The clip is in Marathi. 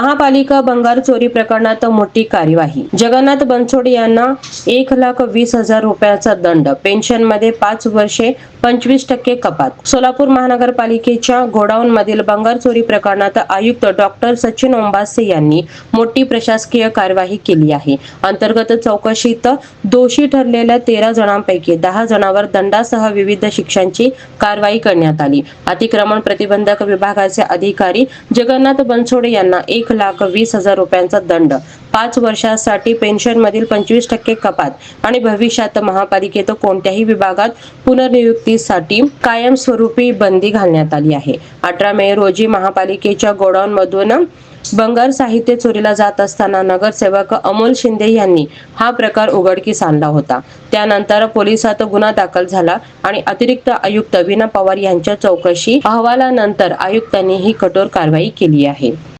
महापालिका भंगार चोरी प्रकरणात मोठी कार्यवाही. जगन्नाथ बनसोडे यांना 1,20,000 रुपयाचा दंड, पेन्शनमध्ये 5 वर्षे 25% कपात. सोलापूर महानगरपालिकेच्या गोडाऊन मधील भंगार चोरी प्रकरणात आयुक्त डॉक्टर सचिन ओंबासे यांनी मोठी प्रशासकीय कार्यवाही केली आहे. अंतर्गत चौकशीत दोषी ठरलेल्या 13 जणांपैकी 10 जणांवर दंडासह विविध शिक्षांची कारवाई करण्यात आली. अतिक्रमण प्रतिबंधक विभागाचे अधिकारी जगन्नाथ बनसोडे यांना 1,20,000 रुपयांचा दंड, 5 वर्षांसाठी पेन्शनमधील 25% कपात आणि भविष्यात महापालिकेत कोणत्याही विभागात पुनर्नियुक्तीसाठी कायमस्वरूपी बंदी घालण्यात आली आहे. 18 मे रोजी महापालिकेच्या गोडाऊनमधून भंगार साहित्य चोरीला जात असताना नगरसेवक अमोल शिंदे यांनी हा प्रकार उघडकीस आणला होता. त्यानंतर पोलिसात गुन्हा दाखल झाला आणि अतिरिक्त आयुक्त वीणा पवार यांच्या चौकशी अहवालानंतर आयुक्तांनी ही कठोर कारवाई केली आहे.